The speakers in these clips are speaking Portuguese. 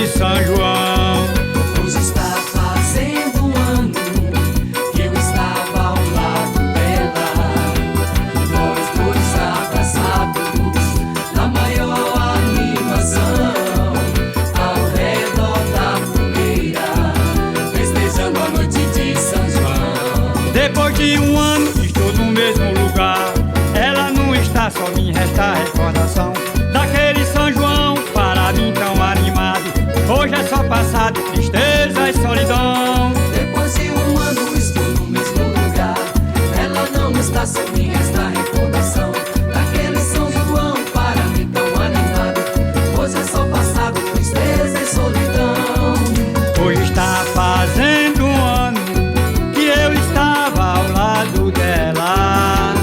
de São João. Hoje está fazendo um ano que eu estava ao lado dela, nós dois abraçados na maior animação, ao redor da fogueira, festejando a noite de São João. Depois de um ano estou no mesmo lugar, ela não está, só me resta a recordação daquele São João, para mim tão animado. Hoje é só passado, tristeza e solidão. Depois de um ano estou no mesmo lugar, ela não está, só me resta a recordação daquele São João, para mim tão animado. Hoje é só passado, tristeza e solidão. Hoje está fazendo um ano que eu estava ao lado dela,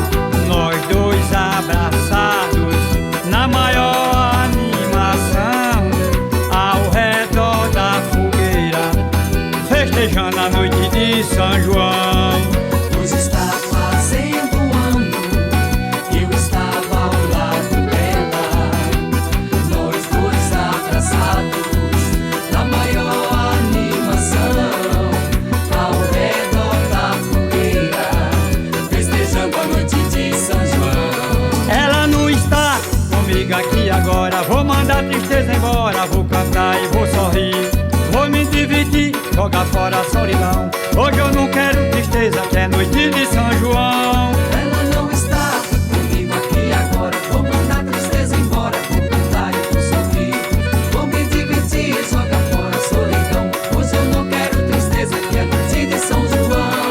nós dois abraçados na maior animação, ao redor da fogueira, festejando a noite de São João. Hoje está fazendo um ano que eu estava ao lado dela, nós dois abraçados na maior animação, ao redor da fogueira, festejando a noite de São João. Ela não está comigo aqui agora, vou mandar a tristeza embora, vou cantar e vou sorrir, vou me divertir, jogar fora a solidão. Hoje eu não quero tristeza, que é noite de São João. Ela não está comigo aqui agora, vou mandar a tristeza embora, vou cantar e vou sorrir, vou me divertir e jogar fora a solidão. Hoje eu não quero tristeza, que é noite de São João.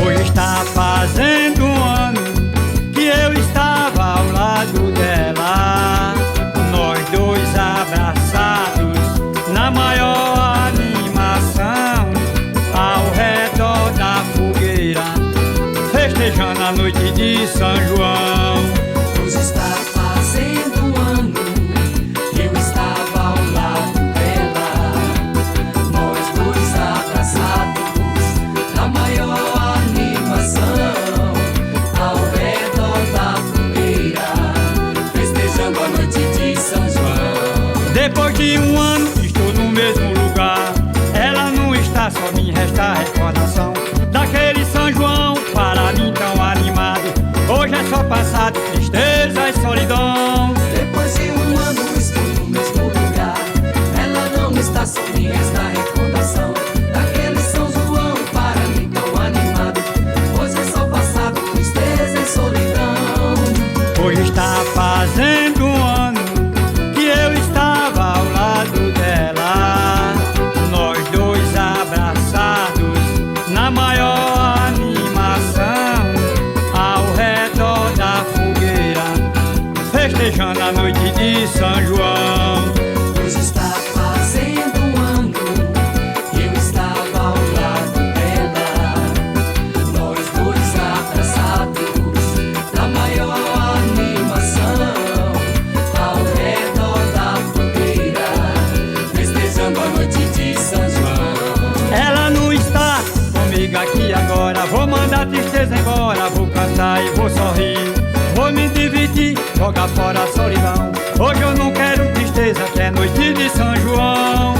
Hoje está fazendo um ano que eu estava ao lado dela, nós dois abraçados na maior animação, ao redor da fogueira, festejando a noite de São João. Hoje está fazendo um ano que eu estava ao lado dela, nós dois abraçados na maior animação, ao redor da fogueira, festejando a noite de São João. Depois de um ano estou no mesmo lugar, ela não está, só me resta a recordação daquele São João, para mim tão animado. Hoje é só passado, tristeza e solidão. Depois de um ano estou no mesmo lugar, ela não está, só me resta a recordação daquele São João, para mim tão animado. Hoje é só passado, tristeza e solidão. Hoje está fazendo um ano que eu estava ao lado dela, nós dois abraçados na maior animação, ao redor da fogueira, festejando a noite de São João. Hoje está fazendo um ano que eu estava ao lado dela, nós dois abraçados na maior animação, ao redor da fogueira, festejando a noite de São João. Ela não está comigo aqui agora, vou mandar a tristeza embora, vou cantar e vou sorrir, vou me divertir, jogar fora a solidão. Hoje eu não quero tristeza, que é noite de São João.